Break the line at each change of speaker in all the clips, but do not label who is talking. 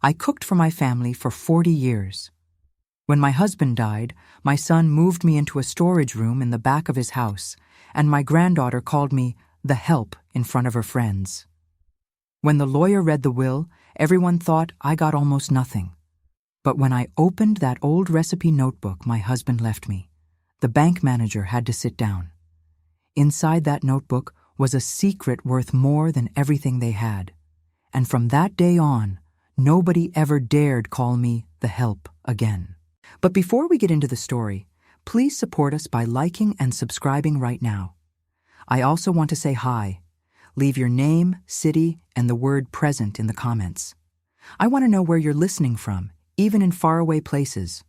I cooked for my family for 40 years. When my husband died, my son moved me into a storage room in the back of his house, and my granddaughter called me the help in front of her friends. When the lawyer read the will, everyone thought I got almost nothing. But when I opened that old recipe notebook my husband left me, the bank manager had to sit down. Inside that notebook was a secret worth more than everything they had. And from that day on, nobody ever dared call me the help again. But before we get into the story, please support us by liking and subscribing right now. I also want to say hi. Leave your name, city, and the word present in the comments. I want to know where you're listening from, even in faraway places.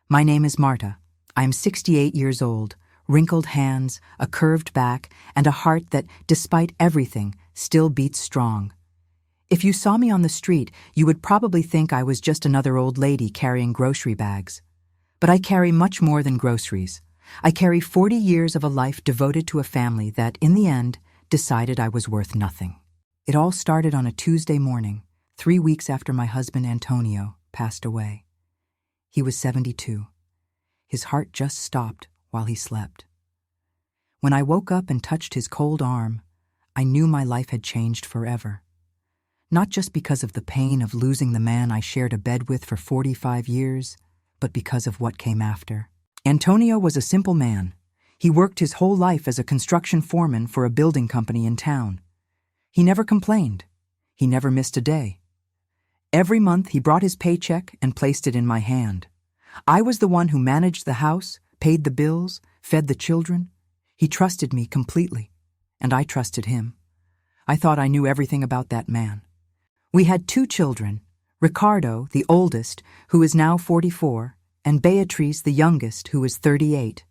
My name is Marta. I am 68 years old, wrinkled hands, a curved back, and a heart that, despite everything, still beats strong. If you saw me on the street, you would probably think I was just another old lady carrying grocery bags. But I carry much more than groceries. I carry 40 years of a life devoted to a family that, in the end, decided I was worth nothing. It all started on a Tuesday morning, 3 weeks after my husband Antonio passed away. He was 72. His heart just stopped while he slept. When I woke up and touched his cold arm, I knew my life had changed forever. Not just because of the pain of losing the man I shared a bed with for 45 years, but because of what came after. Antonio was a simple man. He worked his whole life as a construction foreman for a building company in town. He never complained. He never missed a day. Every month he brought his paycheck and placed it in my hand. I was the one who managed the house, paid the bills, fed the children. He trusted me completely, and I trusted him. I thought I knew everything about that man. We had 2 children, Ricardo, the oldest, who is now 44, and Beatriz, the youngest, who is 38.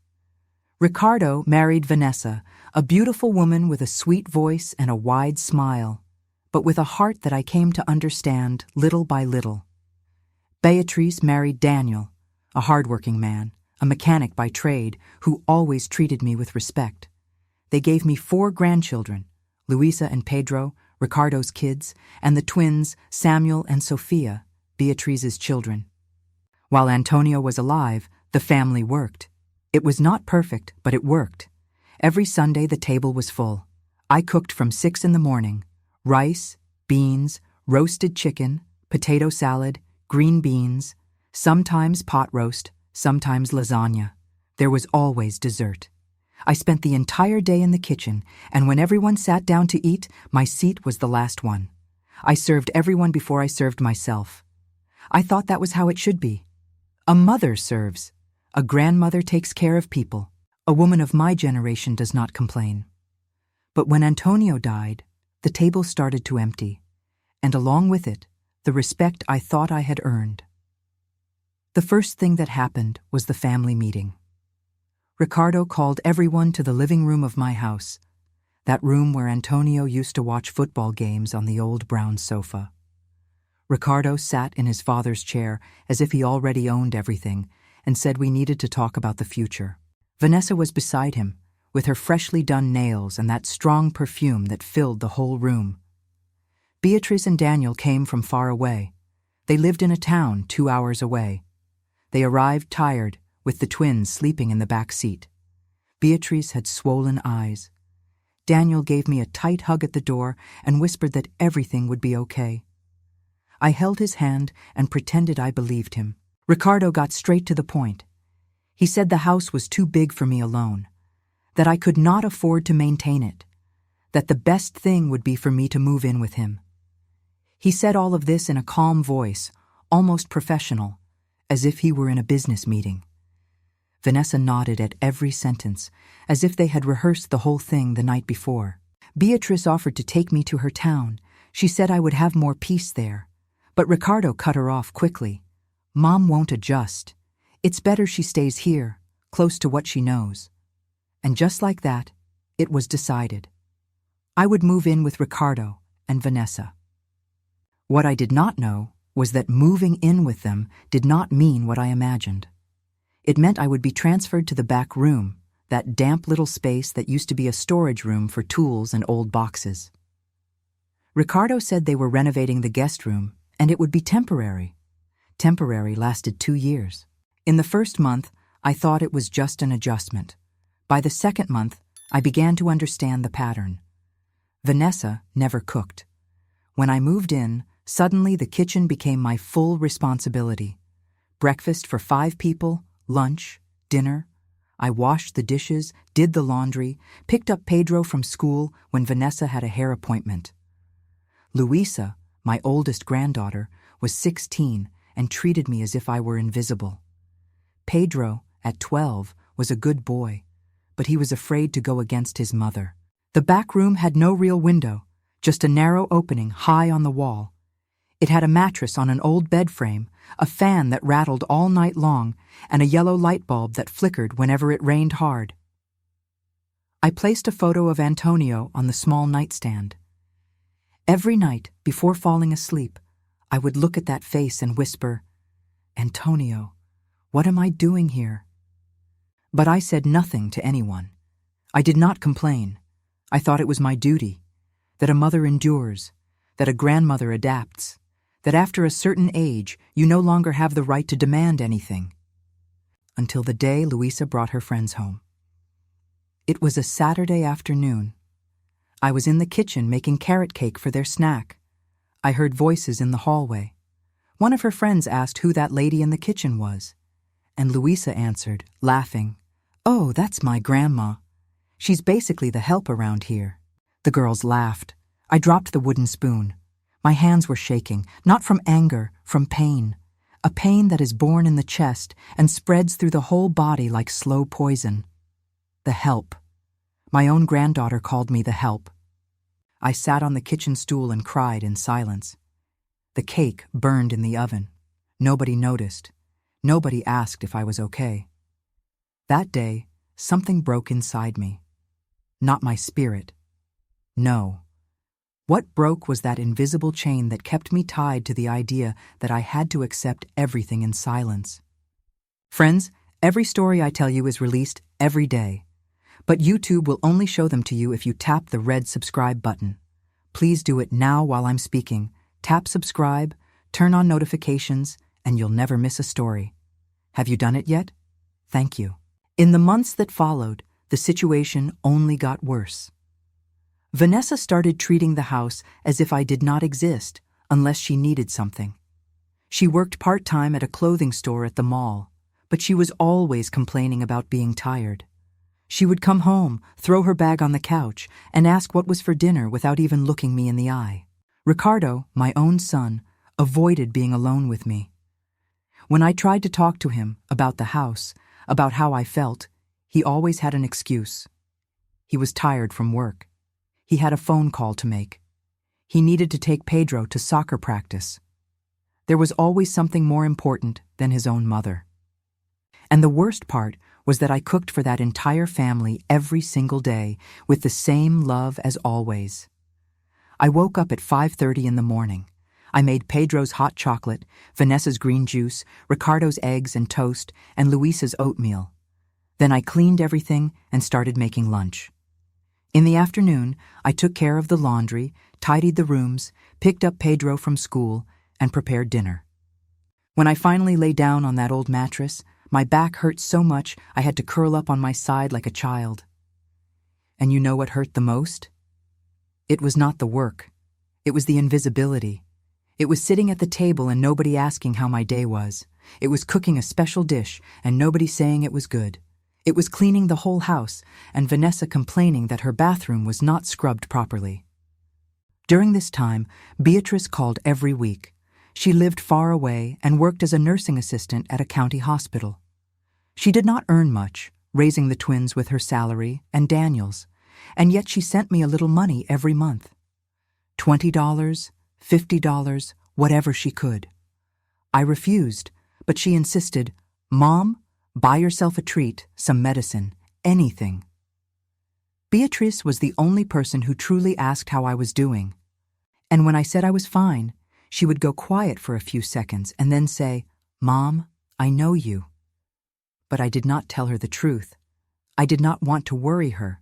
Ricardo married Vanessa, a beautiful woman with a sweet voice and a wide smile, but with a heart that I came to understand little by little. Beatriz married Daniel, a hardworking man, a mechanic by trade, who always treated me with respect. They gave me 4 grandchildren, Luisa and Pedro, Ricardo's kids, and the twins, Samuel and Sophia, Beatriz's children. While Antonio was alive, the family worked. It was not perfect, but it worked. Every Sunday the table was full. I cooked from 6 in the morning. Rice, beans, roasted chicken, potato salad, green beans, sometimes pot roast, sometimes lasagna. There was always dessert. I spent the entire day in the kitchen, and when everyone sat down to eat, my seat was the last one. I served everyone before I served myself. I thought that was how it should be. A mother serves. A grandmother takes care of people. A woman of my generation does not complain. But when Antonio died, the table started to empty, and along with it, the respect I thought I had earned. The first thing that happened was the family meeting. Ricardo called everyone to the living room of my house, that room where Antonio used to watch football games on the old brown sofa. Ricardo sat in his father's chair as if he already owned everything and said we needed to talk about the future. Vanessa was beside him, with her freshly done nails and that strong perfume that filled the whole room. Beatriz and Daniel came from far away. They lived in a town 2 hours away. They arrived tired, with the twins sleeping in the back seat. Beatriz had swollen eyes. Daniel gave me a tight hug at the door and whispered that everything would be okay. I held his hand and pretended I believed him. Ricardo got straight to the point. He said the house was too big for me alone, that I could not afford to maintain it, that the best thing would be for me to move in with him. He said all of this in a calm voice, almost professional, as if he were in a business meeting. Vanessa nodded at every sentence, as if they had rehearsed the whole thing the night before. Beatriz offered to take me to her town. She said I would have more peace there. But Ricardo cut her off quickly. Mom won't adjust. It's better she stays here, close to what she knows. And just like that, it was decided. I would move in with Ricardo and Vanessa. What I did not know was that moving in with them did not mean what I imagined. It meant I would be transferred to the back room, that damp little space that used to be a storage room for tools and old boxes. Ricardo said they were renovating the guest room, And it would be temporary. Temporary lasted 2 years. In the first month, I thought it was just an adjustment. By the second month, I began to understand the pattern. Vanessa never cooked. When I moved in, suddenly the kitchen became my full responsibility. Breakfast for 5 people, lunch, dinner. I washed the dishes, did the laundry, picked up Pedro from school when Vanessa had a hair appointment. Luisa, my oldest granddaughter, was 16 and treated me as if I were invisible. Pedro, at 12, was a good boy, but he was afraid to go against his mother. The back room had no real window, just a narrow opening high on the wall. It had a mattress on an old bed frame, a fan that rattled all night long, and a yellow light bulb that flickered whenever it rained hard. I placed a photo of Antonio on the small nightstand. Every night, before falling asleep, I would look at that face and whisper, "Antonio, what am I doing here?" But I said nothing to anyone. I did not complain. I thought it was my duty, that a mother endures, that a grandmother adapts, that after a certain age you no longer have the right to demand anything. Until the day Luisa brought her friends home. It was a Saturday afternoon. I was in the kitchen making carrot cake for their snack. I heard voices in the hallway. One of her friends asked who that lady in the kitchen was, and Luisa answered, laughing, "Oh, that's my grandma. She's basically the help around here." The girls laughed. I dropped the wooden spoon. My hands were shaking, not from anger, from pain. A pain that is born in the chest and spreads through the whole body like slow poison. The help. My own granddaughter called me the help. I sat on the kitchen stool and cried in silence. The cake burned in the oven. Nobody noticed. Nobody asked if I was okay. That day, something broke inside me. Not my spirit. No. What broke was that invisible chain that kept me tied to the idea that I had to accept everything in silence. Friends, every story I tell you is released every day. But YouTube will only show them to you if you tap the red subscribe button. Please do it now while I'm speaking. Tap subscribe, turn on notifications, and you'll never miss a story. Have you done it yet? Thank you. In the months that followed, the situation only got worse. Vanessa started treating the house as if I did not exist unless she needed something. She worked part-time at a clothing store at the mall, but she was always complaining about being tired. She would come home, throw her bag on the couch, and ask what was for dinner without even looking me in the eye. Ricardo, my own son, avoided being alone with me. When I tried to talk to him about the house, about how I felt, he always had an excuse. He was tired from work. He had a phone call to make. He needed to take Pedro to soccer practice. There was always something more important than his own mother. And the worst part was that I cooked for that entire family every single day with the same love as always. I woke up at 5:30 in the morning. I made Pedro's hot chocolate, Vanessa's green juice, Ricardo's eggs and toast, and Luisa's oatmeal. Then I cleaned everything and started making lunch. In the afternoon, I took care of the laundry, tidied the rooms, picked up Pedro from school, and prepared dinner. When I finally lay down on that old mattress, my back hurt so much I had to curl up on my side like a child. And you know what hurt the most? It was not the work. It was the invisibility. It was sitting at the table and nobody asking how my day was. It was cooking a special dish and nobody saying it was good. It was cleaning the whole house and Vanessa complaining that her bathroom was not scrubbed properly. During this time, Beatrice called every week. She lived far away and worked as a nursing assistant at a county hospital. She did not earn much, raising the twins with her salary and Daniel's, and yet she sent me a little money every month. $20, $50, whatever she could. I refused, but she insisted, "Mom, buy yourself a treat, some medicine, anything." Beatrice was the only person who truly asked how I was doing. And when I said I was fine, she would go quiet for a few seconds and then say, "Mom, I know you." But I did not tell her the truth. I did not want to worry her.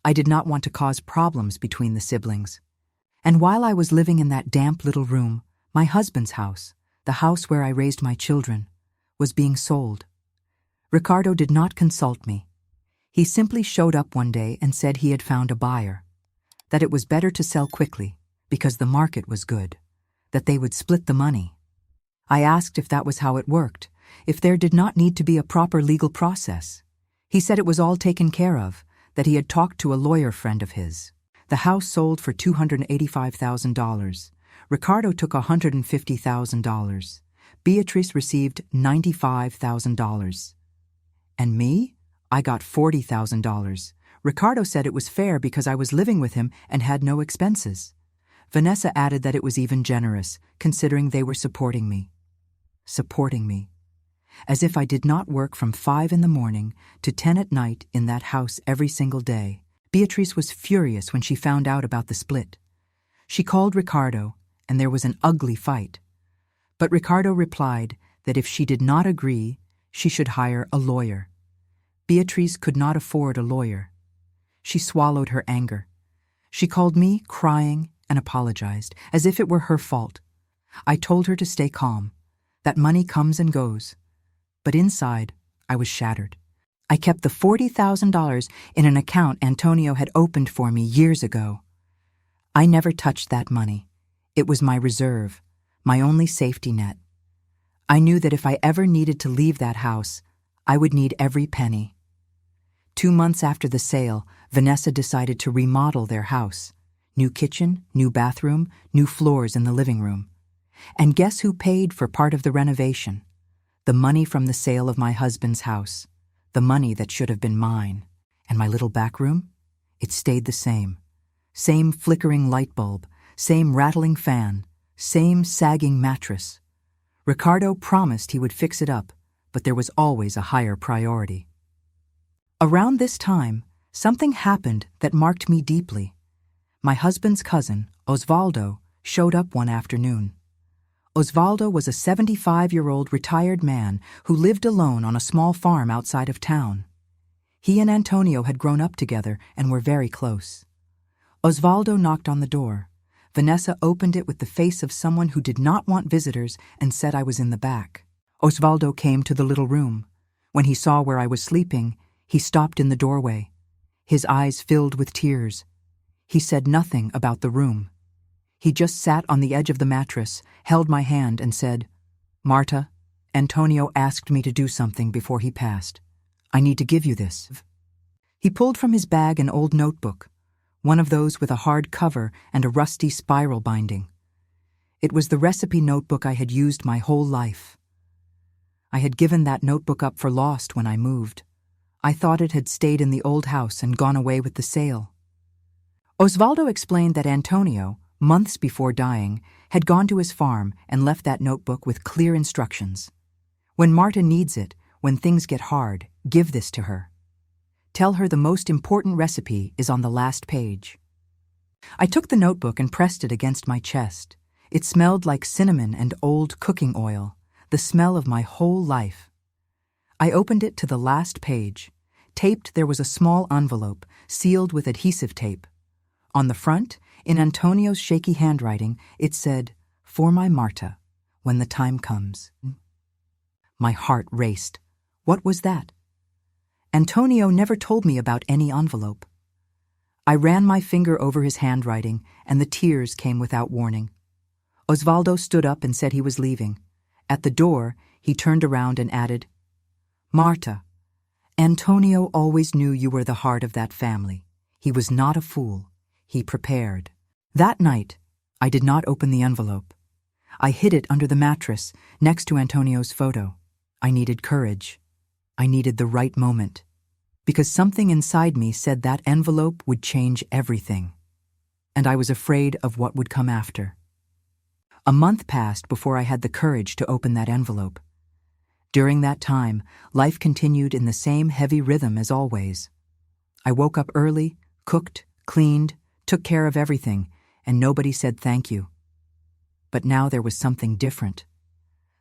I did not want to cause problems between the siblings. And while I was living in that damp little room, My husband's house, the house where I raised my children, was being sold. Ricardo did not consult me. He simply showed up one day and said he had found a buyer, that it was better to sell quickly because the market was good, that they would split the money. I asked if that was how it worked, if there did not need to be a proper legal process. He said it was all taken care of, that he had talked to a lawyer friend of his. The house sold for $285,000. Ricardo took $150,000. Beatrice received $95,000. And me? I got $40,000. Ricardo said it was fair because I was living with him and had no expenses. Vanessa added that it was even generous, considering they were supporting me. Supporting me. As if I did not work from 5 in the morning to 10 at night in that house every single day. Beatrice was furious when she found out about the split. She called Ricardo, and there was an ugly fight. But Ricardo replied that if she did not agree, she should hire a lawyer. Beatrice could not afford a lawyer. She swallowed her anger. She called me, crying, and apologized, as if it were her fault. I told her to stay calm, that money comes and goes. But inside, I was shattered. I kept the $40,000 in an account Antonio had opened for me years ago. I never touched that money. It was my reserve, my only safety net. I knew that if I ever needed to leave that house, I would need every penny. 2 months after the sale, Vanessa decided to remodel their house. New kitchen, new bathroom, new floors in the living room. And guess who paid for part of the renovation? The money from the sale of my husband's house. The money that should have been mine. And my little back room? It stayed the same. Same flickering light bulb, same rattling fan, same sagging mattress. Ricardo promised he would fix it up, but there was always a higher priority. Around this time, something happened that marked me deeply. My husband's cousin, Osvaldo, showed up one afternoon. Osvaldo was a 75-year-old retired man who lived alone on a small farm outside of town. He and Antonio had grown up together and were very close. Osvaldo knocked on the door. Vanessa opened it with the face of someone who did not want visitors and said I was in the back. Osvaldo came to the little room. When he saw where I was sleeping, he stopped in the doorway. His eyes filled with tears. He said nothing about the room. He just sat on the edge of the mattress, held my hand, and said, "Marta, Antonio asked me to do something before he passed. I need to give you this." He pulled from his bag an old notebook, one of those with a hard cover and a rusty spiral binding. It was the recipe notebook I had used my whole life. I had given that notebook up for lost when I moved. I thought it had stayed in the old house and gone away with the sale. Osvaldo explained that Antonio, months before dying, had gone to his farm and left that notebook with clear instructions. When Marta needs it, when things get hard, give this to her. Tell her the most important recipe is on the last page. I took the notebook and pressed it against my chest. It smelled like cinnamon and old cooking oil, the smell of my whole life. I opened it to the last page. Taped, there was a small envelope, sealed with adhesive tape. On the front, in Antonio's shaky handwriting, it said, "For my Marta, when the time comes." My heart raced. What was that? Antonio never told me about any envelope. I ran my finger over his handwriting, and the tears came without warning. Osvaldo stood up and said he was leaving. At the door, he turned around and added, "Marta, Antonio always knew you were the heart of that family. He was not a fool. He prepared." That night, I did not open the envelope. I hid it under the mattress, next to Antonio's photo. I needed courage. I needed the right moment. Because something inside me said that envelope would change everything. And I was afraid of what would come after. A month passed before I had the courage to open that envelope. During that time, life continued in the same heavy rhythm as always. I woke up early, cooked, cleaned, took care of everything, and nobody said thank you. But now there was something different.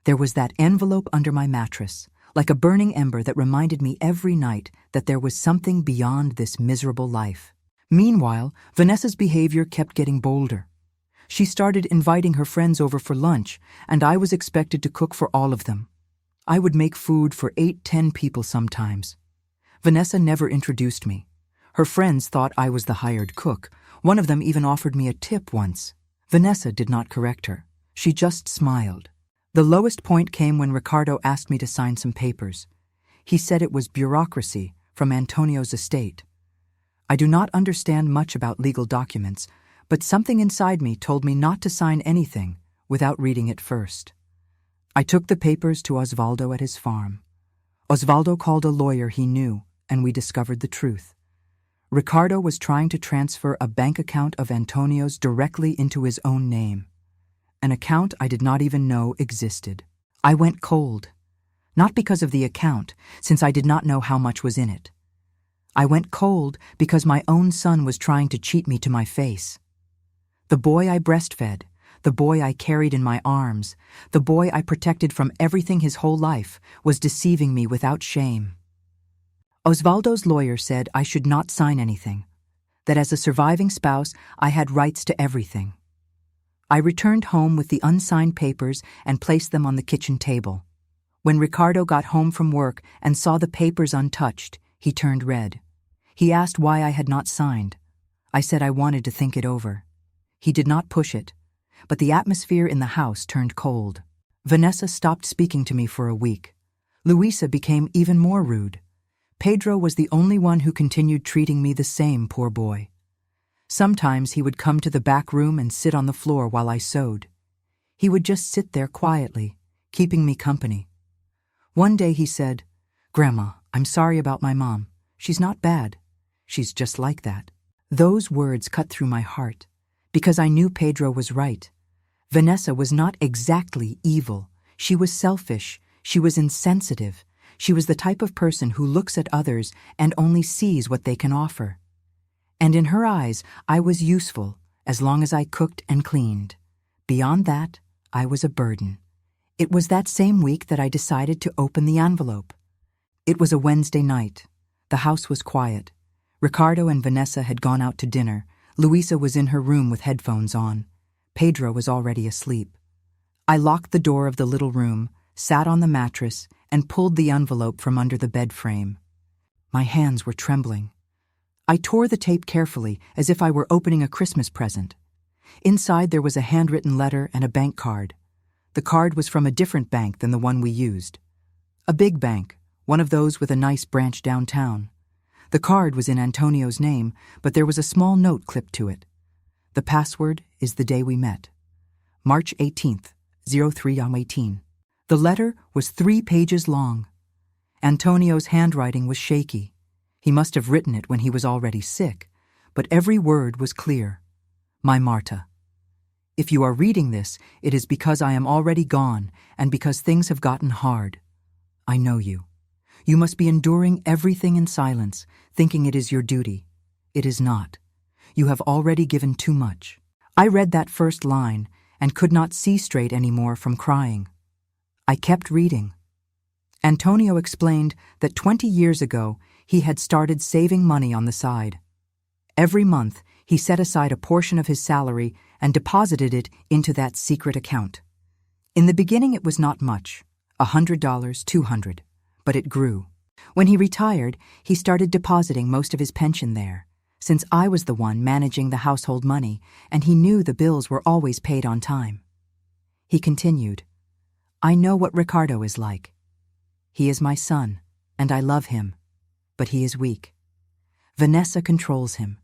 There was that envelope under my mattress, like a burning ember that reminded me every night that there was something beyond this miserable life. Meanwhile, Vanessa's behavior kept getting bolder. She started inviting her friends over for lunch, and I was expected to cook for all of them. I would make food for 8-10 people sometimes. Vanessa never introduced me. Her friends thought I was the hired cook. One of them even offered me a tip once. Vanessa did not correct her. She just smiled. The lowest point came when Ricardo asked me to sign some papers. He said it was bureaucracy from Antonio's estate. I do not understand much about legal documents, but something inside me told me not to sign anything without reading it first. I took the papers to Osvaldo at his farm. Osvaldo called a lawyer he knew, and we discovered the truth. Ricardo was trying to transfer a bank account of Antonio's directly into his own name, an account I did not even know existed. I went cold, not because of the account, since I did not know how much was in it. I went cold because my own son was trying to cheat me to my face. The boy I breastfed, the boy I carried in my arms, the boy I protected from everything his whole life, was deceiving me without shame. Osvaldo's lawyer said I should not sign anything, that as a surviving spouse I had rights to everything. I returned home with the unsigned papers and placed them on the kitchen table. When Ricardo got home from work and saw the papers untouched, he turned red. He asked why I had not signed. I said I wanted to think it over. He did not push it, but the atmosphere in the house turned cold. Vanessa stopped speaking to me for a week. Luisa became even more rude. Pedro was the only one who continued treating me the same, poor boy. Sometimes he would come to the back room and sit on the floor while I sewed. He would just sit there quietly, keeping me company. One day he said, "Grandma, I'm sorry about my mom. She's not bad. She's just like that." Those words cut through my heart, because I knew Pedro was right. Vanessa was not exactly evil. She was selfish. She was insensitive. She was the type of person who looks at others and only sees what they can offer. And in her eyes, I was useful as long as I cooked and cleaned. Beyond that, I was a burden. It was that same week that I decided to open the envelope. It was a Wednesday night. The house was quiet. Ricardo and Vanessa had gone out to dinner. Luisa was in her room with headphones on. Pedro was already asleep. I locked the door of the little room, sat on the mattress, and pulled the envelope from under the bed frame. My hands were trembling. I tore the tape carefully, as if I were opening a Christmas present. Inside there was a handwritten letter and a bank card. The card was from a different bank than the one we used. A big bank, one of those with a nice branch downtown. The card was in Antonio's name, but there was a small note clipped to it. The password is the day we met. March 18th, 03:18. The letter was 3 pages long. Antonio's handwriting was shaky. He must have written it when he was already sick, but every word was clear. My Marta. If you are reading this, it is because I am already gone and because things have gotten hard. I know you. You must be enduring everything in silence, thinking it is your duty. It is not. You have already given too much. I read that first line and could not see straight anymore from crying. I kept reading. Antonio explained that 20 years ago he had started saving money on the side. Every month he set aside a portion of his salary and deposited it into that secret account. In the beginning it was not much, $100, $200, but it grew. When he retired, he started depositing most of his pension there, since I was the one managing the household money and he knew the bills were always paid on time. He continued, I know what Ricardo is like. He is my son, and I love him, but he is weak. Vanessa controls him,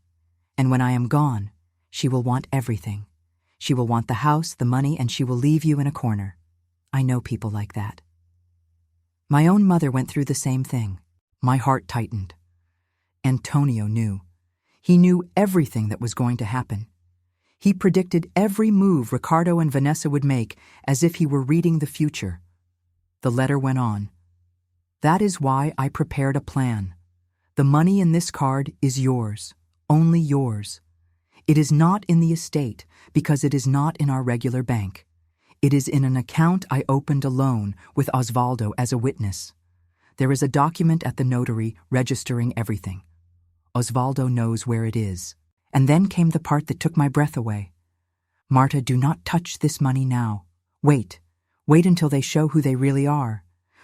and when I am gone, she will want everything. She will want the house, the money, and she will leave you in a corner. I know people like that. My own mother went through the same thing. My heart tightened. Antonio knew. He knew everything that was going to happen. He predicted every move Ricardo and Vanessa would make as if he were reading the future. The letter went on. That is why I prepared a plan. The money in this card is yours, only yours. It is not in the estate because it is not in our regular bank. It is in an account I opened alone with Osvaldo as a witness. There is a document at the notary registering everything. Osvaldo knows where it is. And then came the part that took my breath away. Marta, do not touch this money now. Wait. Wait until they show who they really are.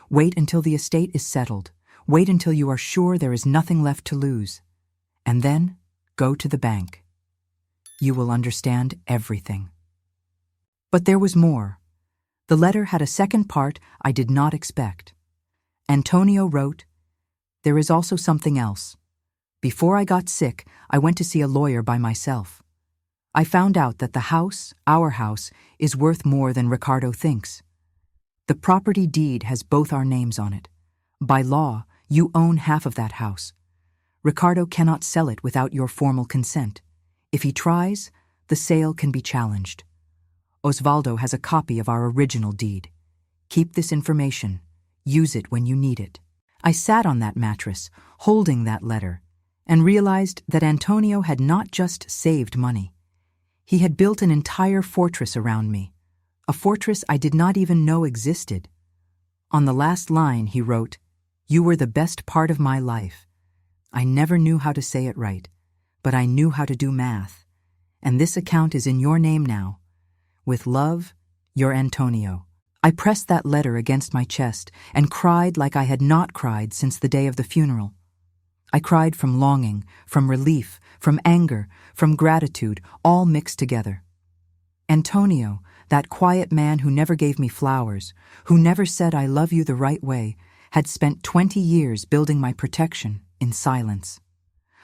Wait until the estate is settled. Wait until you are sure there is nothing left to lose. And then go to the bank. You will understand everything. But there was more. The letter had a second part I did not expect. Antonio wrote, "There is also something else. Before I got sick, I went to see a lawyer by myself. I found out that the house, our house, is worth more than Ricardo thinks. The property deed has both our names on it. By law, you own half of that house. Ricardo cannot sell it without your formal consent. If he tries, the sale can be challenged. Osvaldo has a copy of our original deed. Keep this information. Use it when you need it." I sat on that mattress, holding that letter, and realized that Antonio had not just saved money. He had built an entire fortress around me, a fortress I did not even know existed. On the last line, he wrote, "You were the best part of my life. I never knew how to say it right, but I knew how to do math. And this account is in your name now. With love, your Antonio." I pressed that letter against my chest and cried like I had not cried since the day of the funeral. I cried from longing, from relief, from anger, from gratitude, all mixed together. Antonio, that quiet man who never gave me flowers, who never said I love you the right way, had spent 20 years building my protection in silence.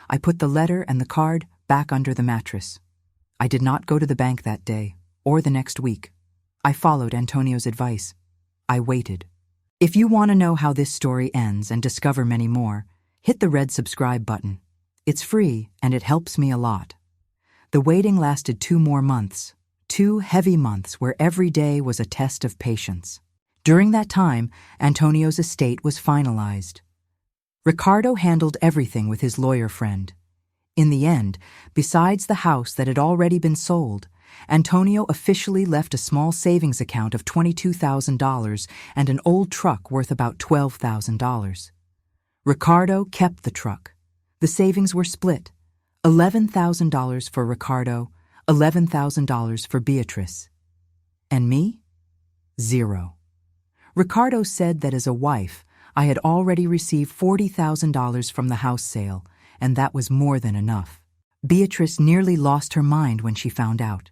I put the letter and the card back under the mattress. I did not go to the bank that day, or the next week. I followed Antonio's advice. I waited. If you want to know how this story ends and discover many more, hit the red subscribe button. It's free and it helps me a lot. The waiting lasted 2 more months, 2 heavy months where every day was a test of patience. During that time, Antonio's estate was finalized. Ricardo handled everything with his lawyer friend. In the end, besides the house that had already been sold, Antonio officially left a small savings account of $22,000 and an old truck worth about $12,000. Ricardo kept the truck. The savings were split. $11,000 for Ricardo, $11,000 for Beatrice. And me? 0. Ricardo said that as a wife, I had already received $40,000 from the house sale, and that was more than enough. Beatrice nearly lost her mind when she found out.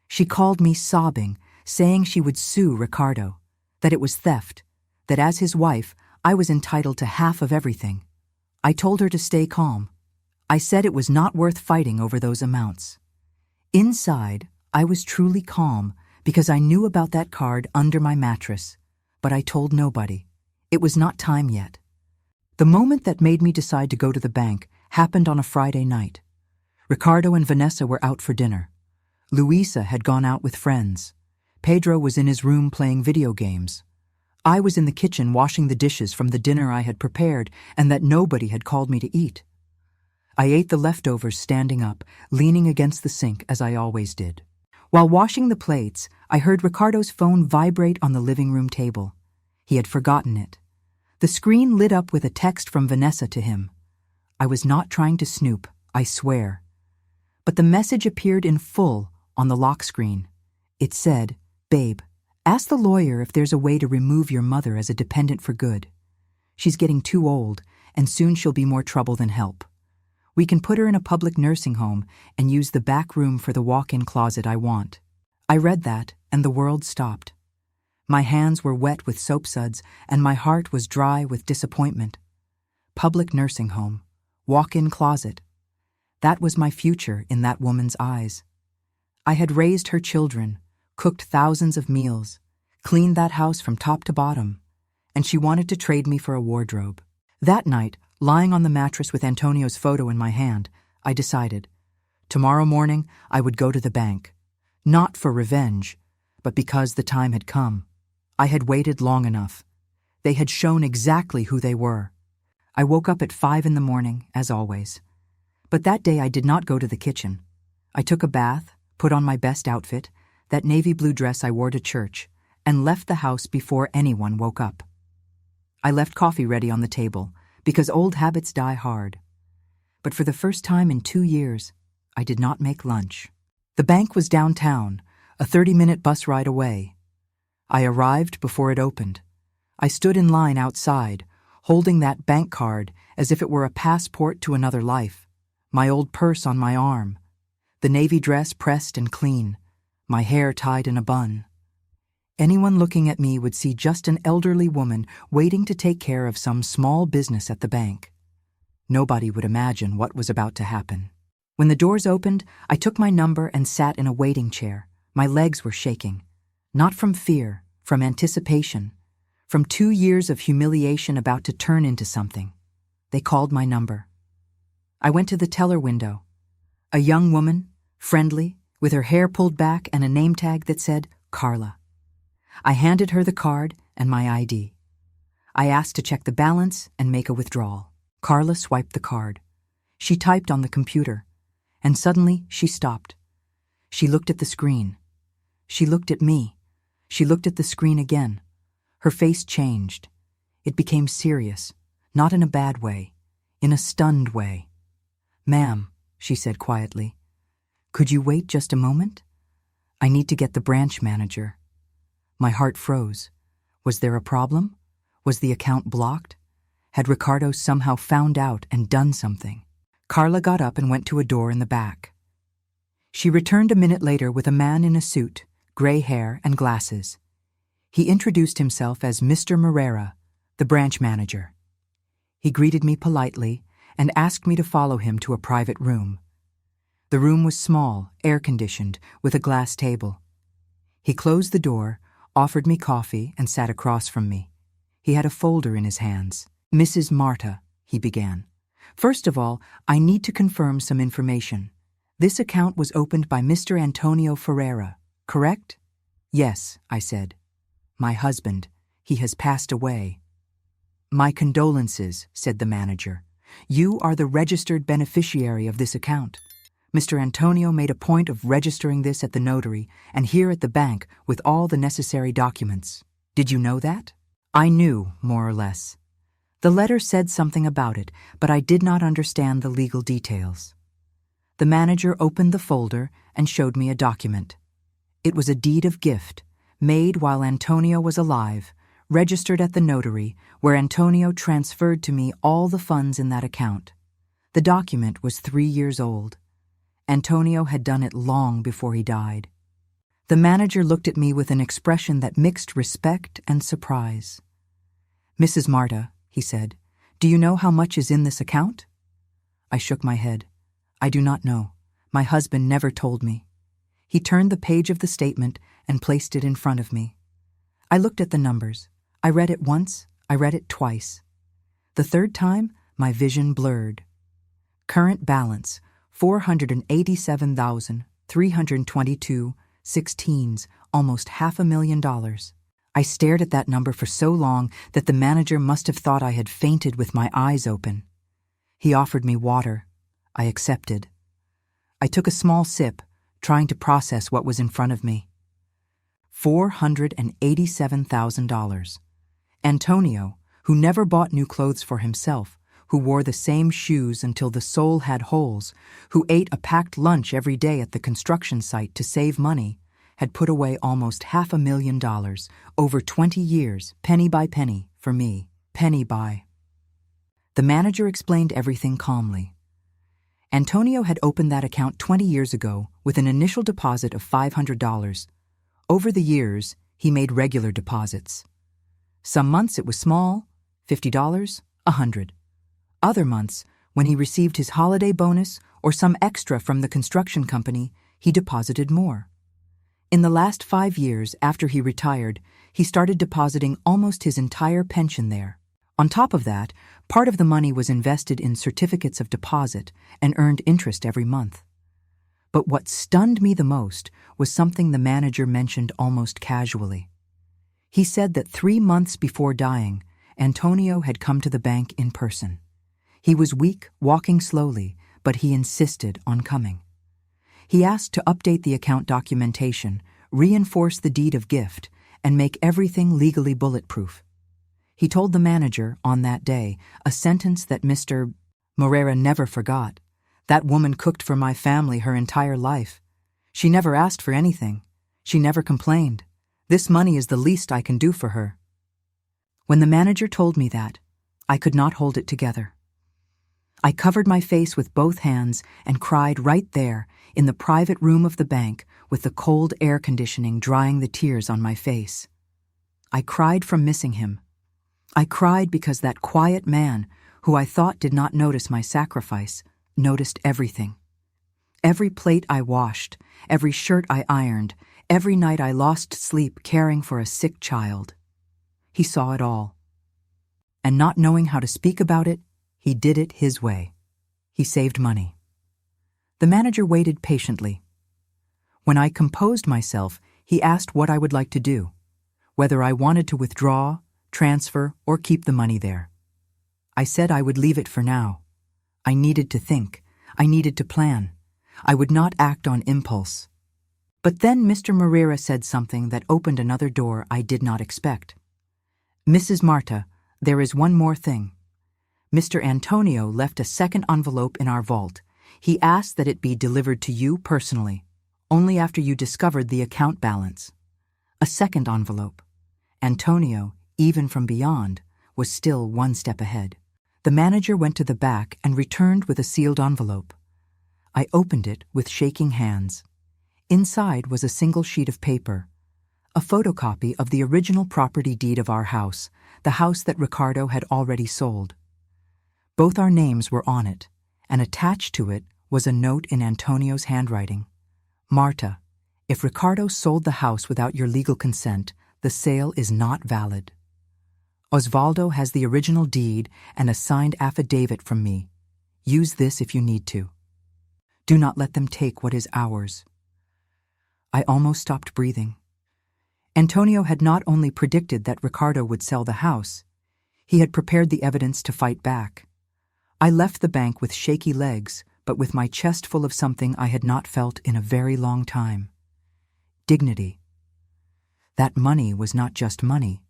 She called me sobbing, saying she would sue Ricardo, that it was theft, that as his wife, I was entitled to half of everything. I told her to stay calm. I said it was not worth fighting over those amounts. Inside, I was truly calm because I knew about that card under my mattress, but I told nobody. It was not time yet. The moment that made me decide to go to the bank happened on a Friday night. Ricardo and Vanessa were out for dinner. Luisa had gone out with friends. Pedro was in his room playing video games. I was in the kitchen washing the dishes from the dinner I had prepared and that nobody had called me to eat. I ate the leftovers standing up, leaning against the sink as I always did. While washing the plates, I heard Ricardo's phone vibrate on the living room table. He had forgotten it. The screen lit up with a text from Vanessa to him. I was not trying to snoop, I swear. But the message appeared in full on the lock screen. It said, "Babe, ask the lawyer if there's a way to remove your mother as a dependent for good. She's getting too old, and soon she'll be more trouble than help. We can put her in a public nursing home and use the back room for the walk-in closet I want." I read that, and the world stopped. My hands were wet with soap suds, and my heart was dry with disappointment. Public nursing home, walk-in closet. That was my future in that woman's eyes. I had raised her children, cooked thousands of meals, cleaned that house from top to bottom, and she wanted to trade me for a wardrobe. That night, lying on the mattress with Antonio's photo in my hand, I decided, tomorrow morning I would go to the bank, not for revenge, but because the time had come. I had waited long enough. They had shown exactly who they were. I woke up at 5 in the morning, as always. But that day I did not go to the kitchen. I took a bath, put on my best outfit, that navy blue dress I wore to church, and left the house before anyone woke up. I left coffee ready on the table, because old habits die hard. But for the first time in 2 years, I did not make lunch. The bank was downtown, a 30-minute bus ride away. I arrived before it opened. I stood in line outside, holding that bank card as if it were a passport to another life, my old purse on my arm, the navy dress pressed and clean, my hair tied in a bun. Anyone looking at me would see just an elderly woman waiting to take care of some small business at the bank. Nobody would imagine what was about to happen. When the doors opened, I took my number and sat in a waiting chair. My legs were shaking. Not from fear, from anticipation. From 2 years of humiliation about to turn into something. They called my number. I went to the teller window. A young woman, friendly, with her hair pulled back and a name tag that said Carla. I handed her the card and my ID. I asked to check the balance and make a withdrawal. Carla swiped the card. She typed on the computer, and suddenly she stopped. She looked at the screen. She looked at me. She looked at the screen again. Her face changed. It became serious, not in a bad way, in a stunned way. "Ma'am," she said quietly, "could you wait just a moment? I need to get the branch manager." My heart froze. Was there a problem? Was the account blocked? Had Ricardo somehow found out and done something? Carla got up and went to a door in the back. She returned a minute later with a man in a suit, gray hair and glasses. He introduced himself as Mr. Moreira, the branch manager. He greeted me politely and asked me to follow him to a private room. The room was small, air-conditioned, with a glass table. He closed the door, offered me coffee, and sat across from me. He had a folder in his hands. "Mrs. Marta," he began. "First of all, I need to confirm some information. This account was opened by Mr. Antonio Ferreira, correct?" "Yes," I said. "My husband. He has passed away." "My condolences," said the manager. "You are the registered beneficiary of this account. Mr. Antonio made a point of registering this at the notary and here at the bank with all the necessary documents. Did you know that?" I knew, more or less. The letter said something about it, but I did not understand the legal details. The manager opened the folder and showed me a document. It was a deed of gift, made while Antonio was alive, registered at the notary, where Antonio transferred to me all the funds in that account. The document was 3 years old. Antonio had done it long before he died. The manager looked at me with an expression that mixed respect and surprise. "Mrs. Marta," he said, "do you know how much is in this account?" I shook my head. "I do not know. My husband never told me." He turned the page of the statement and placed it in front of me. I looked at the numbers. I read it once, I read it twice. The third time, my vision blurred. Current balance, $487,322.16, almost $500,000. I stared at that number for so long that the manager must have thought I had fainted with my eyes open. He offered me water. I accepted. I took a small sip, trying to process what was in front of me. $487,000. Antonio, who never bought new clothes for himself, who wore the same shoes until the sole had holes, who ate a packed lunch every day at the construction site to save money, had put away almost $500,000 over 20 years, penny by penny, for me, penny by. The manager explained everything calmly. Antonio had opened that account 20 years ago with an initial deposit of $500. Over the years, he made regular deposits. Some months it was small, $50, $100. Other months, when he received his holiday bonus or some extra from the construction company, he deposited more. In the last 5 years after he retired, he started depositing almost his entire pension there. On top of that, part of the money was invested in certificates of deposit and earned interest every month. But what stunned me the most was something the manager mentioned almost casually. He said that 3 months before dying, Antonio had come to the bank in person. He was weak, walking slowly, but he insisted on coming. He asked to update the account documentation, reinforce the deed of gift, and make everything legally bulletproof. He told the manager, on that day, a sentence that Mr. Moreira never forgot. "That woman cooked for my family her entire life. She never asked for anything. She never complained. This money is the least I can do for her." When the manager told me that, I could not hold it together. I covered my face with both hands and cried right there in the private room of the bank with the cold air conditioning drying the tears on my face. I cried from missing him. I cried because that quiet man, who I thought did not notice my sacrifice, noticed everything. Every plate I washed, every shirt I ironed, every night I lost sleep caring for a sick child. He saw it all. And not knowing how to speak about it, he did it his way. He saved money. The manager waited patiently. When I composed myself, he asked what I would like to do, whether I wanted to withdraw, transfer, or keep the money there. I said I would leave it for now. I needed to think. I needed to plan. I would not act on impulse. But then Mr. Moreira said something that opened another door I did not expect. "Mrs. Marta, there is one more thing. Mr. Antonio left a second envelope in our vault. He asked that it be delivered to you personally, only after you discovered the account balance." A second envelope. Antonio, even from beyond, was still one step ahead. The manager went to the back and returned with a sealed envelope. I opened it with shaking hands. Inside was a single sheet of paper, a photocopy of the original property deed of our house, the house that Ricardo had already sold. Both our names were on it, and attached to it was a note in Antonio's handwriting. "Marta, if Ricardo sold the house without your legal consent, the sale is not valid. Osvaldo has the original deed and a signed affidavit from me. Use this if you need to. Do not let them take what is ours." I almost stopped breathing. Antonio had not only predicted that Ricardo would sell the house, he had prepared the evidence to fight back. I left the bank with shaky legs, but with my chest full of something I had not felt in a very long time. Dignity. That money was not just money.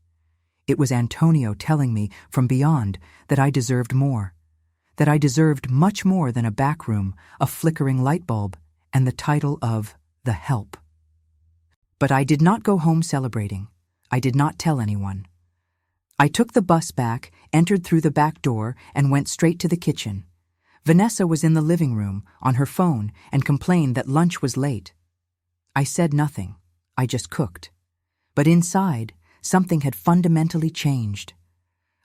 It was Antonio telling me from beyond that I deserved more, that I deserved much more than a back room, a flickering light bulb, and the title of the help. But I did not go home celebrating. I did not tell anyone. I took the bus back, entered through the back door, and went straight to the kitchen. Vanessa was in the living room, on her phone, and complained that lunch was late. I said nothing. I just cooked. But inside, something had fundamentally changed.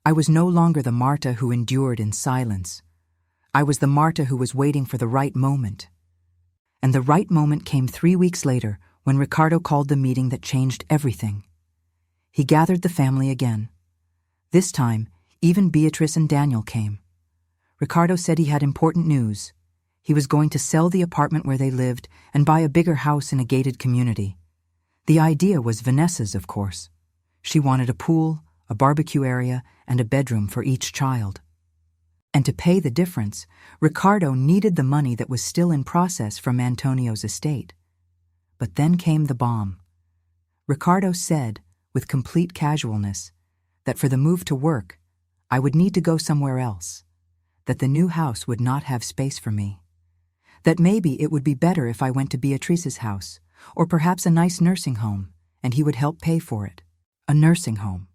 I was no longer the Marta who endured in silence. I was the Marta who was waiting for the right moment. And the right moment came 3 weeks later, when Ricardo called the meeting that changed everything. He gathered the family again. This time, even Beatrice and Daniel came. Ricardo said he had important news. He was going to sell the apartment where they lived and buy a bigger house in a gated community. The idea was Vanessa's, of course. She wanted a pool, a barbecue area, and a bedroom for each child. And to pay the difference, Ricardo needed the money that was still in process from Antonio's estate. But then came the bomb. Ricardo said, with complete casualness, that for the move to work, I would need to go somewhere else, that the new house would not have space for me, that maybe it would be better if I went to Beatrice's house, or perhaps a nice nursing home, and he would help pay for it. A nursing home.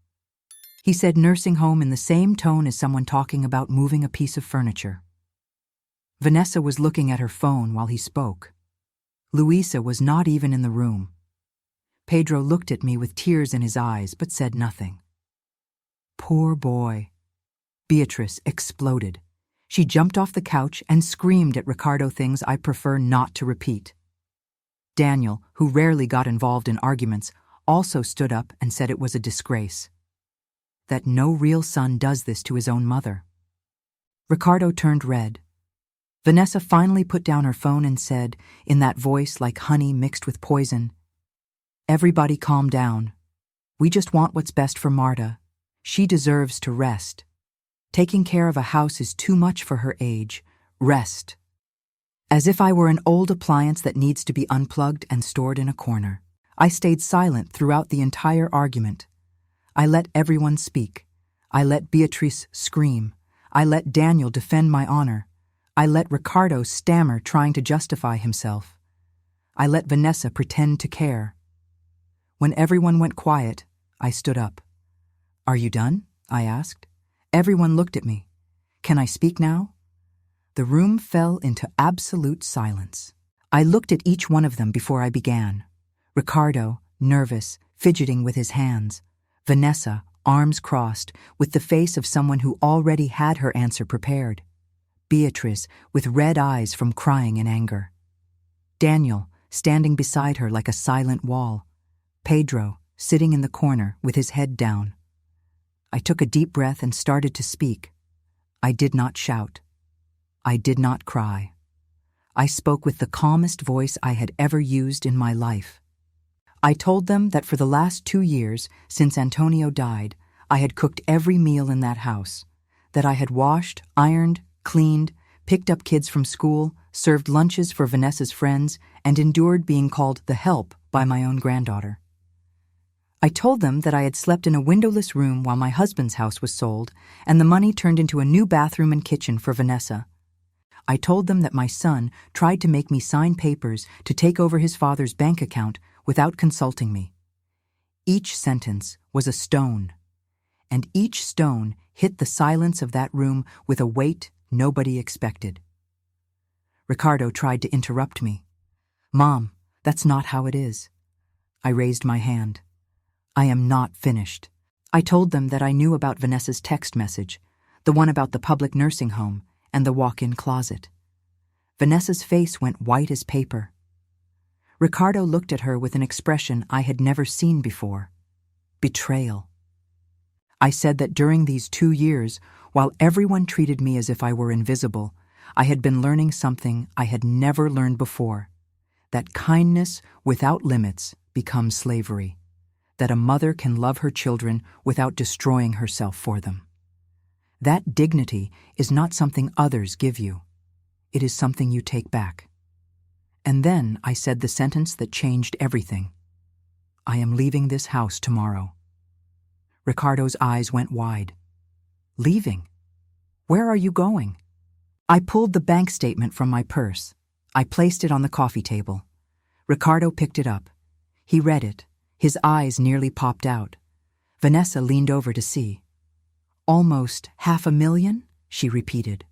He said nursing home in the same tone as someone talking about moving a piece of furniture. Vanessa was looking at her phone while he spoke. Luisa was not even in the room. Pedro looked at me with tears in his eyes, but said nothing. Poor boy. Beatrice exploded. She jumped off the couch and screamed at Ricardo things I prefer not to repeat. Daniel, who rarely got involved in arguments, also stood up and said it was a disgrace. That no real son does this to his own mother. Ricardo turned red. Vanessa finally put down her phone and said, in that voice like honey mixed with poison, "Everybody calm down. We just want what's best for Marta. She deserves to rest. Taking care of a house is too much for her age. Rest." As if I were an old appliance that needs to be unplugged and stored in a corner. I stayed silent throughout the entire argument. I let everyone speak. I let Beatrice scream. I let Daniel defend my honor. I let Ricardo stammer trying to justify himself. I let Vanessa pretend to care. When everyone went quiet, I stood up. "Are you done?" I asked. Everyone looked at me. "Can I speak now?" The room fell into absolute silence. I looked at each one of them before I began. Ricardo, nervous, fidgeting with his hands. Vanessa, arms crossed, with the face of someone who already had her answer prepared. Beatrice, with red eyes from crying in anger. Daniel, standing beside her like a silent wall. Pedro, sitting in the corner with his head down. I took a deep breath and started to speak. I did not shout. I did not cry. I spoke with the calmest voice I had ever used in my life. I told them that for the last 2 years, since Antonio died, I had cooked every meal in that house, that I had washed, ironed, cleaned, picked up kids from school, served lunches for Vanessa's friends, and endured being called the help by my own granddaughter. I told them that I had slept in a windowless room while my husband's house was sold, and the money turned into a new bathroom and kitchen for Vanessa. I told them that my son tried to make me sign papers to take over his father's bank account without consulting me. Each sentence was a stone, and each stone hit the silence of that room with a weight nobody expected. Ricardo tried to interrupt me. "Mom, that's not how it is." I raised my hand. "I am not finished." I told them that I knew about Vanessa's text message, the one about the public nursing home and the walk-in closet. Vanessa's face went white as paper. Ricardo looked at her with an expression I had never seen before. Betrayal. I said that during these 2 years, while everyone treated me as if I were invisible, I had been learning something I had never learned before, that kindness without limits becomes slavery, that a mother can love her children without destroying herself for them. That dignity is not something others give you. It is something you take back. And then I said the sentence that changed everything. "I am leaving this house tomorrow." Ricardo's eyes went wide. "Leaving? Where are you going?" I pulled the bank statement from my purse. I placed it on the coffee table. Ricardo picked it up. He read it. His eyes nearly popped out. Vanessa leaned over to see. "Almost $500,000, she repeated.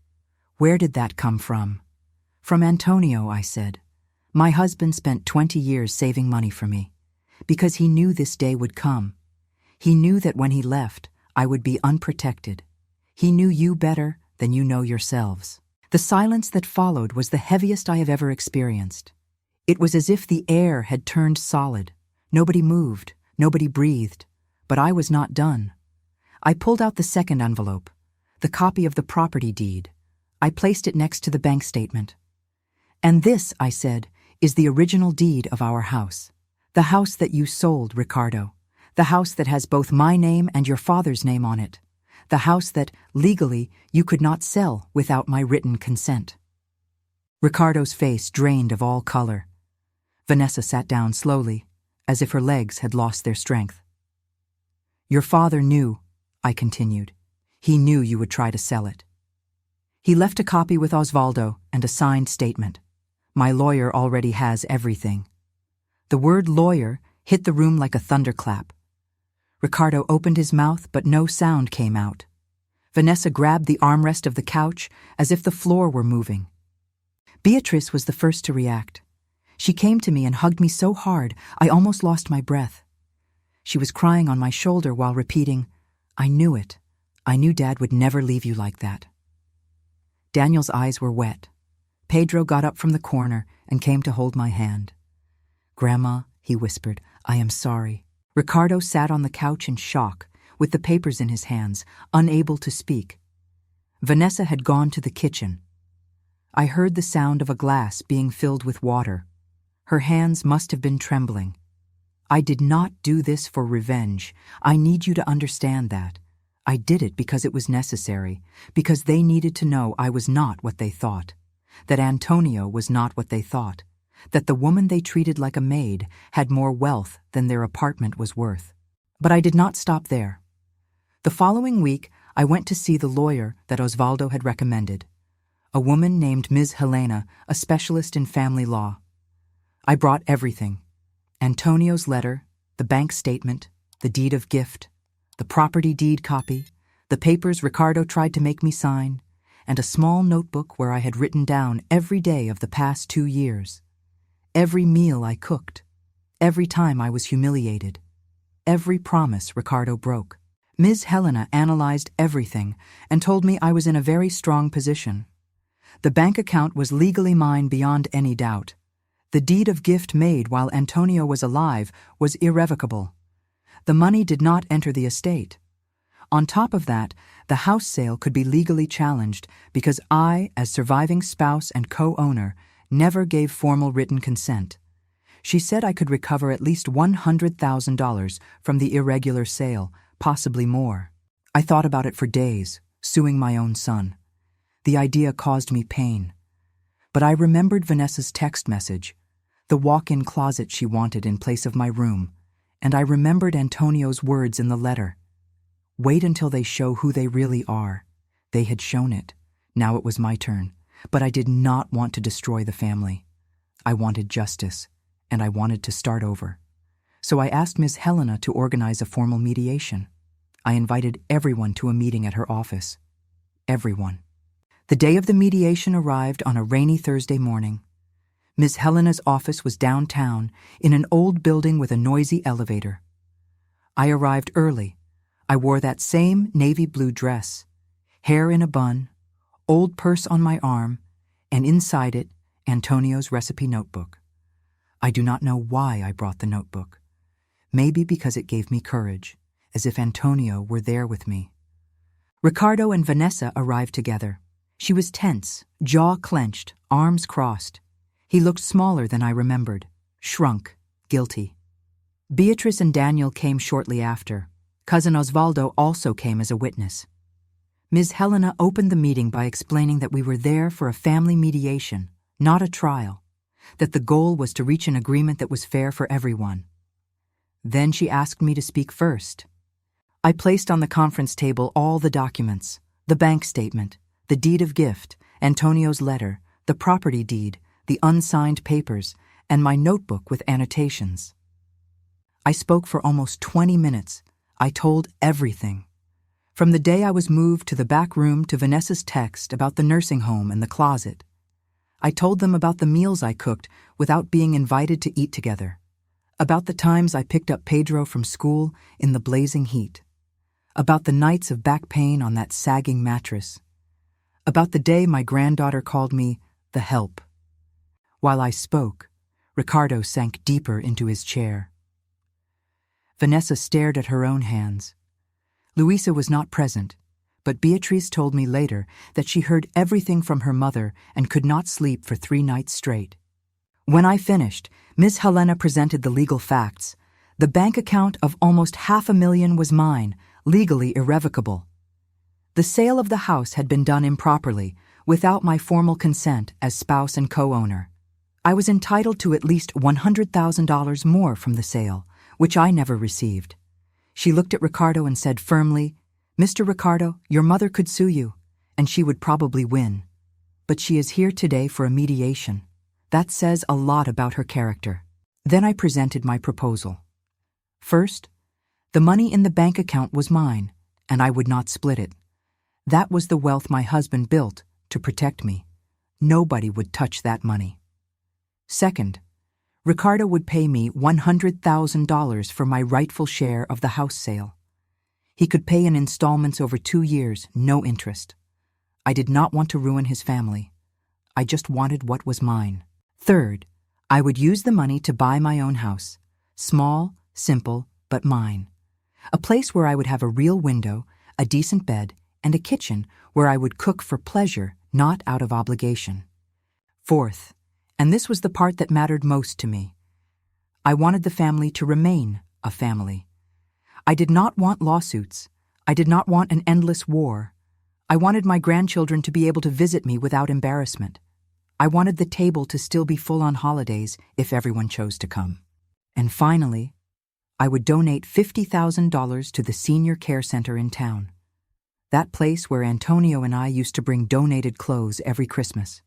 "Where did that come from?" "From Antonio," I said. "My husband spent 20 years saving money for me, because he knew this day would come. He knew that when he left, I would be unprotected. He knew you better than you know yourselves." The silence that followed was the heaviest I have ever experienced. It was as if the air had turned solid. Nobody moved, nobody breathed, but I was not done. I pulled out the second envelope, the copy of the property deed. I placed it next to the bank statement. "And this," I said, "is the original deed of our house. The house that you sold, Ricardo. The house that has both my name and your father's name on it. The house that, legally, you could not sell without my written consent." Ricardo's face drained of all color. Vanessa sat down slowly, as if her legs had lost their strength. "Your father knew," I continued. "He knew you would try to sell it. He left a copy with Osvaldo and a signed statement. My lawyer already has everything." The word lawyer hit the room like a thunderclap. Ricardo opened his mouth, but no sound came out. Vanessa grabbed the armrest of the couch as if the floor were moving. Beatrice was the first to react. She came to me and hugged me so hard I almost lost my breath. She was crying on my shoulder while repeating, "I knew it. I knew Dad would never leave you like that." Daniel's eyes were wet. Pedro got up from the corner and came to hold my hand. "Grandma," he whispered, "I am sorry." Ricardo sat on the couch in shock, with the papers in his hands, unable to speak. Vanessa had gone to the kitchen. I heard the sound of a glass being filled with water. Her hands must have been trembling. I did not do this for revenge. I need you to understand that. I did it because it was necessary, because they needed to know I was not what they thought, that Antonio was not what they thought, that the woman they treated like a maid had more wealth than their apartment was worth. But I did not stop there. The following week, I went to see the lawyer that Osvaldo had recommended, a woman named Ms. Helena, a specialist in family law. I brought everything: Antonio's letter, the bank statement, the deed of gift, the property deed copy, the papers Ricardo tried to make me sign, and a small notebook where I had written down every day of the past 2 years. Every meal I cooked, every time I was humiliated, every promise Ricardo broke. Ms. Helena analyzed everything and told me I was in a very strong position. The bank account was legally mine beyond any doubt. The deed of gift made while Antonio was alive was irrevocable. The money did not enter the estate. On top of that, the house sale could be legally challenged because I, as surviving spouse and co-owner, never gave formal written consent. She said I could recover at least $100,000 from the irregular sale, possibly more. I thought about it for days, suing my own son. The idea caused me pain. But I remembered Vanessa's text message, the walk-in closet she wanted in place of my room, and I remembered Antonio's words in the letter. Wait until they show who they really are. They had shown it. Now it was my turn. But I did not want to destroy the family. I wanted justice, and I wanted to start over. So I asked Ms. Helena to organize a formal mediation. I invited everyone to a meeting at her office. Everyone. The day of the mediation arrived on a rainy Thursday morning. Ms. Helena's office was downtown in an old building with a noisy elevator. I arrived early. I wore that same navy blue dress, hair in a bun, old purse on my arm, and inside it, Antonio's recipe notebook. I do not know why I brought the notebook. Maybe because it gave me courage, as if Antonio were there with me. Ricardo and Vanessa arrived together. She was tense, jaw clenched, arms crossed. He looked smaller than I remembered, shrunk, guilty. Beatrice and Daniel came shortly after. Cousin Osvaldo also came as a witness. Ms. Helena opened the meeting by explaining that we were there for a family mediation, not a trial, that the goal was to reach an agreement that was fair for everyone. Then she asked me to speak first. I placed on the conference table all the documents, the bank statement, the deed of gift, Antonio's letter, the property deed, the unsigned papers, and my notebook with annotations. I spoke for almost 20 minutes. I told everything. From the day I was moved to the back room to Vanessa's text about the nursing home and the closet. I told them about the meals I cooked without being invited to eat together. About the times I picked up Pedro from school in the blazing heat. About the nights of back pain on that sagging mattress. About the day my granddaughter called me the help. While I spoke, Ricardo sank deeper into his chair. Vanessa stared at her own hands. Luisa was not present, but Beatrice told me later that she heard everything from her mother and could not sleep for 3 nights straight. When I finished, Ms. Helena presented the legal facts. The bank account of almost $500,000 was mine, legally irrevocable. The sale of the house had been done improperly, without my formal consent as spouse and co-owner. I was entitled to at least $100,000 more from the sale, which I never received. She looked at Ricardo and said firmly, "Mr. Ricardo, your mother could sue you, and she would probably win. But she is here today for a mediation. That says a lot about her character." Then I presented my proposal. First, the money in the bank account was mine, and I would not split it. That was the wealth my husband built to protect me. Nobody would touch that money. Second, Ricardo would pay me $100,000 for my rightful share of the house sale. He could pay in installments over 2 years, no interest. I did not want to ruin his family. I just wanted what was mine. Third, I would use the money to buy my own house. Small, simple, but mine. A place where I would have a real window, a decent bed, and a kitchen where I would cook for pleasure, not out of obligation. Fourth, and this was the part that mattered most to me, I wanted the family to remain a family. I did not want lawsuits. I did not want an endless war. I wanted my grandchildren to be able to visit me without embarrassment. I wanted the table to still be full on holidays if everyone chose to come. And finally, I would donate $50,000 to the senior care center in town. That place where Antonio and I used to bring donated clothes every Christmas.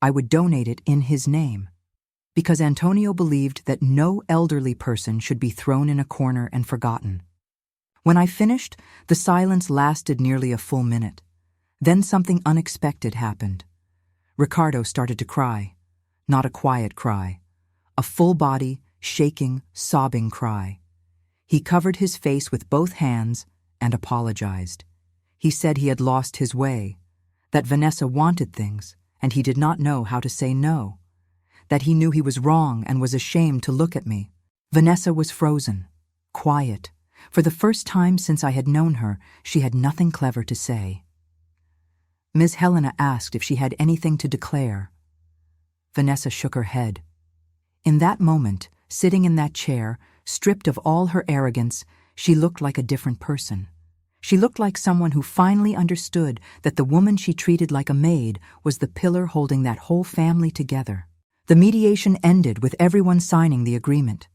I would donate it in his name. because Antonio believed that no elderly person should be thrown in a corner and forgotten. When I finished, the silence lasted nearly a full minute. Then something unexpected happened. Ricardo started to cry. Not a quiet cry. A full-body, shaking, sobbing cry. He covered his face with both hands and apologized. He said he had lost his way, that Vanessa wanted things, and he did not know how to say no, that he knew he was wrong and was ashamed to look at me. Vanessa was frozen, quiet. For the first time since I had known her, she had nothing clever to say. Ms. Helena asked if she had anything to declare. Vanessa shook her head. In that moment, sitting in that chair, stripped of all her arrogance, she looked like a different person. She looked like someone who finally understood that the woman she treated like a maid was the pillar holding that whole family together. The mediation ended with everyone signing the agreement.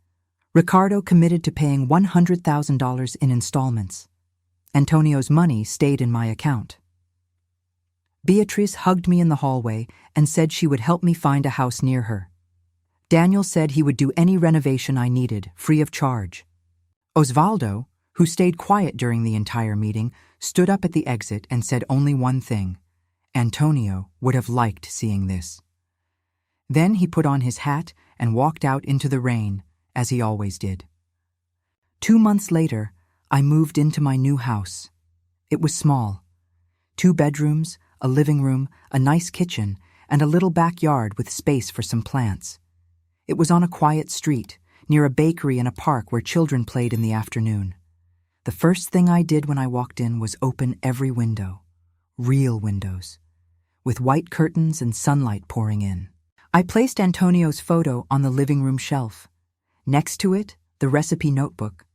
Ricardo committed to paying $100,000 in installments. Antonio's money stayed in my account. Beatrice hugged me in the hallway and said she would help me find a house near her. Daniel said he would do any renovation I needed, free of charge. Osvaldo, who stayed quiet during the entire meeting, stood up at the exit and said only one thing. Antonio would have liked seeing this. Then he put on his hat and walked out into the rain, as he always did. 2 months later, I moved into my new house. It was small. 2 bedrooms, a living room, a nice kitchen, and a little backyard with space for some plants. It was on a quiet street, near a bakery and a park where children played in the afternoon. The first thing I did when I walked in was open every window. Real windows, with white curtains and sunlight pouring in. I placed Antonio's photo on the living room shelf. Next to it, the recipe notebook.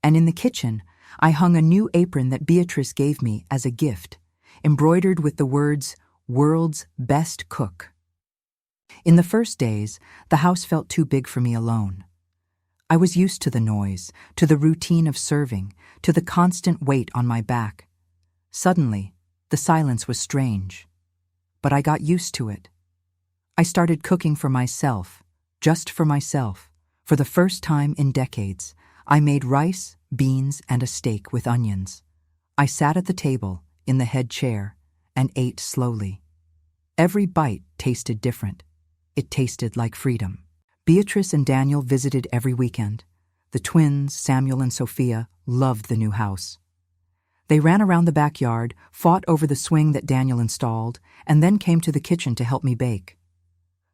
And in the kitchen, I hung a new apron that Beatrice gave me as a gift, embroidered with the words, "World's Best Cook." In the first days, the house felt too big for me alone. I was used to the noise, to the routine of serving, to the constant weight on my back. Suddenly, the silence was strange. But I got used to it. I started cooking for myself, just for myself. For the first time in decades, I made rice, beans, and a steak with onions. I sat at the table, in the head chair, and ate slowly. Every bite tasted different. It tasted like freedom. Beatrice and Daniel visited every weekend. The twins, Samuel and Sophia, loved the new house. They ran around the backyard, fought over the swing that Daniel installed, and then came to the kitchen to help me bake.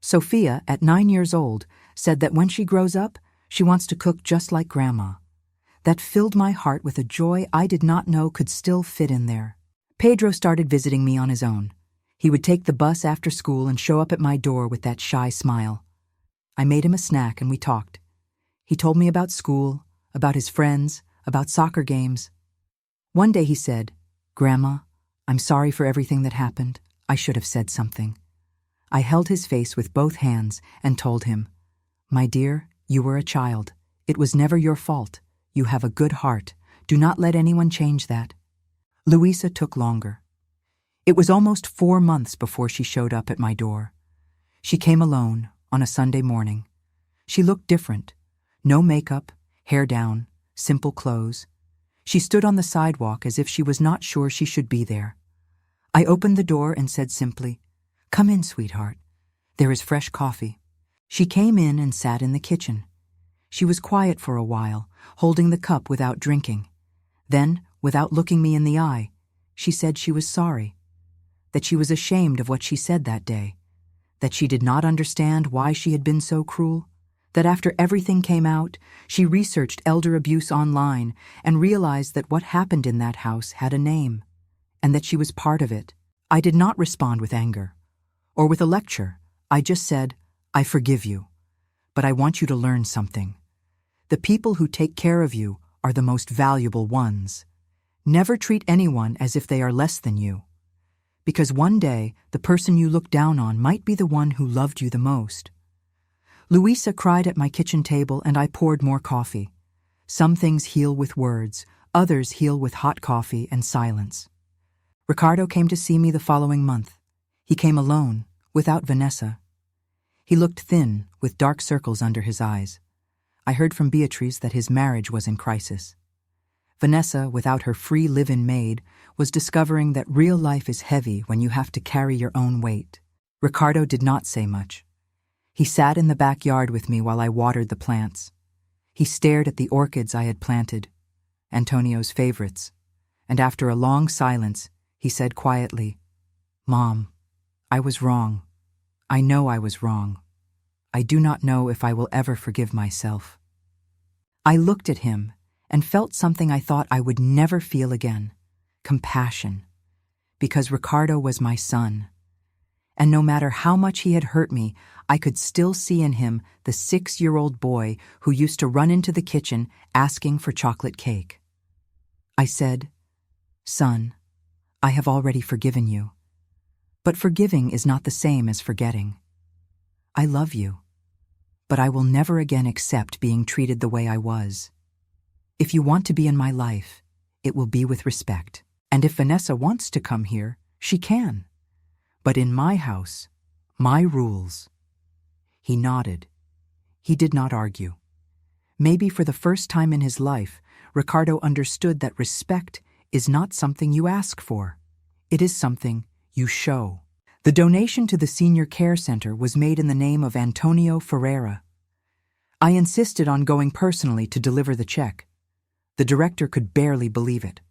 Sophia, at 9 years old, said that when she grows up, she wants to cook just like Grandma. That filled my heart with a joy I did not know could still fit in there. Pedro started visiting me on his own. He would take the bus after school and show up at my door with that shy smile. I made him a snack and we talked. He told me about school, about his friends, about soccer games. One day he said, "Grandma, I'm sorry for everything that happened. I should have said something." I held his face with both hands and told him, "My dear, you were a child. It was never your fault. You have a good heart. Do not let anyone change that." Luisa took longer. It was almost 4 months before she showed up at my door. She came alone on a Sunday morning. She looked different. No makeup, hair down, simple clothes. She stood on the sidewalk as if she was not sure she should be there. I opened the door and said simply, "Come in, sweetheart. There is fresh coffee." She came in and sat in the kitchen. She was quiet for a while, holding the cup without drinking. Then, without looking me in the eye, she said she was sorry, that she was ashamed of what she said that day, that she did not understand why she had been so cruel, that after everything came out, she researched elder abuse online and realized that what happened in that house had a name, and that she was part of it. I did not respond with anger or with a lecture. I just said, "I forgive you, but I want you to learn something. The people who take care of you are the most valuable ones. Never treat anyone as if they are less than you. Because one day, the person you look down on might be the one who loved you the most." Luisa cried at my kitchen table and I poured more coffee. Some things heal with words, others heal with hot coffee and silence. Ricardo came to see me the following month. He came alone, without Vanessa. He looked thin, with dark circles under his eyes. I heard from Beatrice that his marriage was in crisis. Vanessa, without her free live-in maid, was discovering that real life is heavy when you have to carry your own weight. Ricardo did not say much. He sat in the backyard with me while I watered the plants. He stared at the orchids I had planted, Antonio's favorites, and after a long silence, he said quietly, "Mom, I was wrong. I know I was wrong. I do not know if I will ever forgive myself." I looked at him and felt something I thought I would never feel again, compassion, because Ricardo was my son. And no matter how much he had hurt me, I could still see in him the 6-year-old boy who used to run into the kitchen asking for chocolate cake. I said, "Son, I have already forgiven you. But forgiving is not the same as forgetting. I love you, but I will never again accept being treated the way I was. If you want to be in my life, it will be with respect. And if Vanessa wants to come here, she can. But in my house, my rules." He nodded. He did not argue. Maybe for the first time in his life, Ricardo understood that respect is not something you ask for. It is something you show. The donation to the senior care center was made in the name of Antonio Ferreira. I insisted on going personally to deliver the check. The director could barely believe it.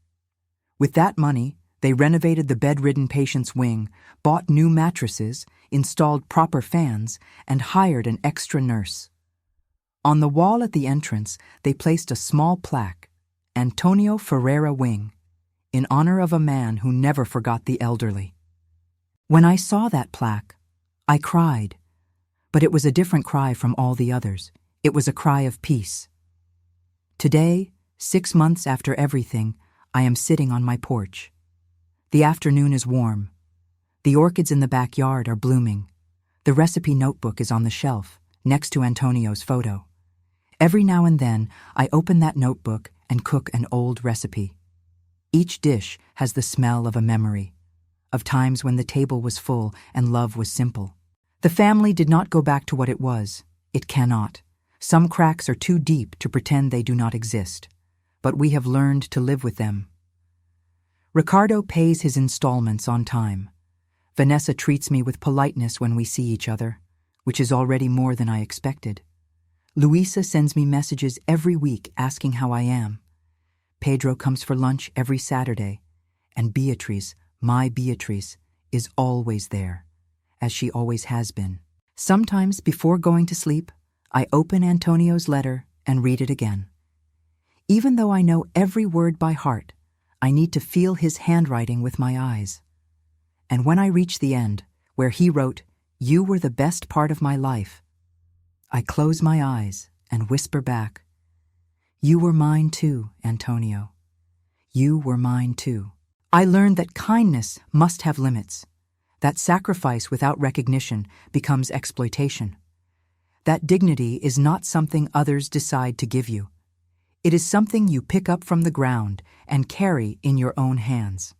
With that money, they renovated the bedridden patient's wing, bought new mattresses, installed proper fans, and hired an extra nurse. On the wall at the entrance, they placed a small plaque, "Antonio Ferreira Wing," in honor of a man who never forgot the elderly. When I saw that plaque, I cried, but it was a different cry from all the others. It was a cry of peace. Today, 6 months after everything, I am sitting on my porch. The afternoon is warm. The orchids in the backyard are blooming. The recipe notebook is on the shelf, next to Antonio's photo. Every now and then, I open that notebook and cook an old recipe. Each dish has the smell of a memory, of times when the table was full and love was simple. The family did not go back to what it was. It cannot. Some cracks are too deep to pretend they do not exist, but we have learned to live with them. Ricardo pays his installments on time. Vanessa treats me with politeness when we see each other, which is already more than I expected. Luisa sends me messages every week asking how I am. Pedro comes for lunch every Saturday, and Beatrice, my Beatrice, is always there, as she always has been. Sometimes, before going to sleep, I open Antonio's letter and read it again. Even though I know every word by heart, I need to feel his handwriting with my eyes. And when I reach the end, where he wrote, "You were the best part of my life," I close my eyes and whisper back, "You were mine too, Antonio. You were mine too." I learned that kindness must have limits, that sacrifice without recognition becomes exploitation, that dignity is not something others decide to give you. It is something you pick up from the ground and carry in your own hands.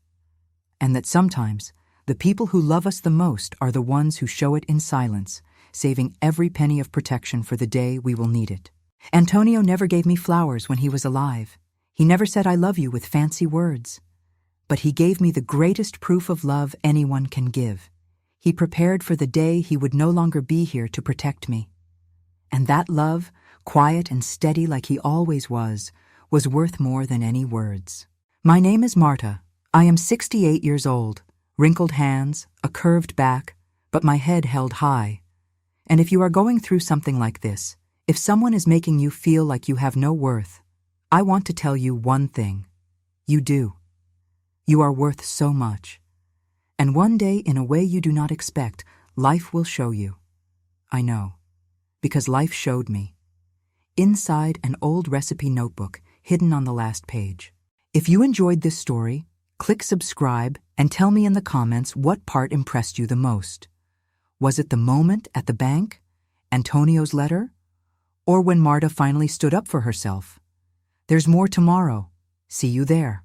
And that sometimes, the people who love us the most are the ones who show it in silence, saving every penny of protection for the day we will need it. Antonio never gave me flowers when he was alive. He never said "I love you" with fancy words. But he gave me the greatest proof of love anyone can give. He prepared for the day he would no longer be here to protect me. And that love, quiet and steady like he always was worth more than any words. My name is Marta. I am 68 years old, wrinkled hands, a curved back, but my head held high. And if you are going through something like this, if someone is making you feel like you have no worth, I want to tell you one thing. You do. You are worth so much. And one day, in a way you do not expect, life will show you. I know, because life showed me. Inside an old recipe notebook hidden on the last page. If you enjoyed this story, click subscribe and tell me in the comments what part impressed you the most. Was it the moment at the bank, Antonio's letter, or when Marta finally stood up for herself? There's more tomorrow. See you there.